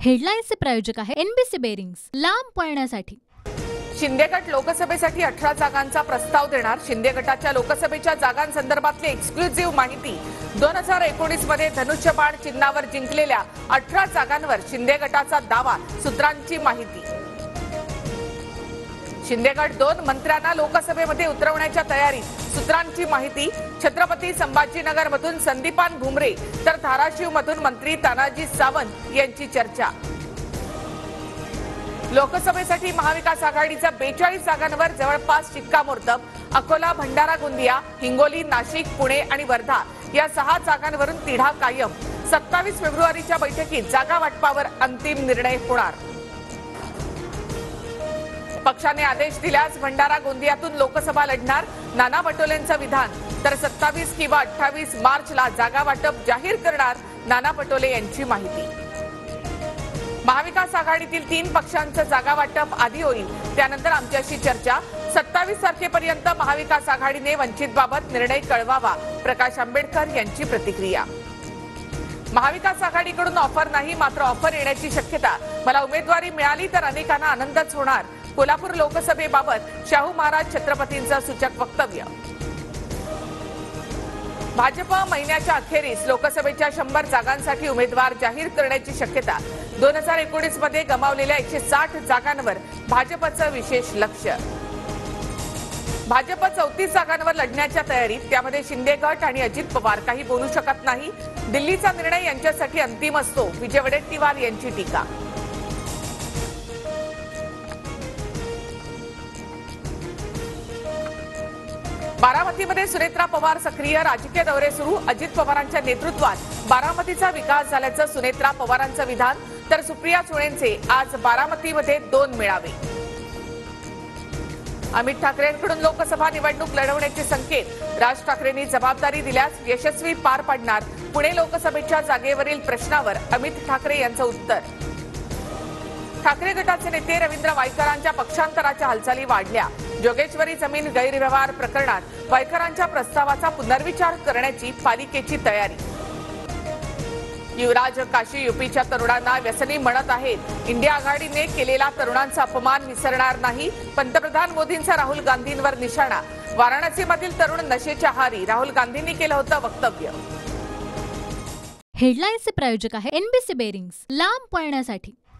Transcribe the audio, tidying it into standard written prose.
हेडलाईन्सचे प्रायोजक आहे NBC bearings, लांब पळण्यासाठी। शिंदे गट लोकसभेसाठी 18 जागांचा प्रस्ताव देणार। शिंदे गटाच्या लोकसभेच्या जागांसंदर्भातली एक्सक्लुझिव्ह माहिती। 2019 मध्ये धनुष्यबाण चिन्हावर जिंकलेल्या 18 जागांवर शिंदे गटाचा दावा, सूत्रांची माहिती। शिंदे गट 2 मंत्र्यांना लोकसभेमध्ये उतरवण्याच्या तयारीत, सूत्रांची माहिती। छत्रपती संभाजीनगरमधून संदीपान भुमरे तर धाराशिवमधून मंत्री तानाजी सावंत यांची चर्चा। लोकसभेसाठी महाविकास आघाडीच्या 42 जागांवर जवळपास शिक्कामोर्तब। अकोला, भंडारा, गोंदिया, हिंगोली, नाशिक, पुणे आणि वर्धा या 6 जागांवरून तिढा कायम। 27 फेब्रुवारीच्या बैठकीत जागा वाटपावर अंतिम निर्णय होणार। पक्षाने आदेश दिल्यास भंडारा, गोंदियातून लोकसभा लढणार, नाना पटोलेंचं विधान। तर 27 किंवा 28 मार्चला जागा वाटप जाहीर करणार, नाना पटोले यांची माहिती। महाविकास आघाडीतील 3 पक्षांचं जागा वाटप आधी होईल, त्यानंतर आमच्याशी चर्चा। 27 तारखेपर्यंत महाविकास आघाडीने वंचितबाबत निर्णय कळवावा, प्रकाश आंबेडकर यांची प्रतिक्रिया। महाविकास आघाडीकडून ऑफर नाही, मात्र ऑफर येण्याची शक्यता। मला उमेदवारी मिळाली तर अनेकांना आनंदच होणार। कोल्हापूर लोकसभेबाबत शाहू महाराज छत्रपतींचं सूचक वक्तव्य। भाजप महिन्याच्या अखेरीस लोकसभेच्या 100 जागांसाठी उमेदवार जाहीर करण्याची शक्यता। 2019 मध्ये गमावलेल्या 160 जागांवर भाजपचं विशेष लक्ष। भाजप 34 जागांवर लढण्याच्या तयारीत, त्यामध्ये शिंदे गट आणि अजित पवार काही बोलू शकत नाही। दिल्लीचा निर्णय यांच्यासाठी अंतिम असतो, विजय वडेट्टीवार यांची टीका। बारामतीमध्ये सुनेत्रा पवार सक्रिय, राजकीय दौरे सुरू। अजित पवारांच्या नेतृत्वात बारामतीचा विकास झाल्याचं सुनेत्रा पवारांचं विधान। तर सुप्रिया सुळेंचे आज बारामतीमध्ये 2 मेळावे। अमित ठाकरेंकडून लोकसभा निवडणूक लढवण्याचे संकेत। राज ठाकरेंनी जबाबदारी दिल्यास यशस्वी पार पाडणार। पुणे लोकसभेच्या जागेवरील प्रश्नावर अमित ठाकरे यांचं उत्तर। ठाकरे गटाचे नेते रवींद्र वायकरांच्या पक्षांतराच्या हालचाली वाढल्या। जोगेश्वरी जमीन गैरव्यवहार प्रकरणात वायकरांच्या प्रस्तावाचा पुनर्विचार करण्याची पालिकेची तयारी। युवराज काशी युपीच्या तरुणांना व्यसनी म्हणत आहेत। इंडिया आघाडीने केलेला तरुणांचा अपमान विसरणार नाही। पंतप्रधान मोदींचा राहुल गांधींवर निशाणा। वाराणसीमधील तरुण नशेच्या आहारी, राहुल गांधींनी केलं होतं वक्तव्य। हेडलाईन्सचे प्रायोजक आहे एनबीसी बेरिंग्स, लांब पळण्यासाठी।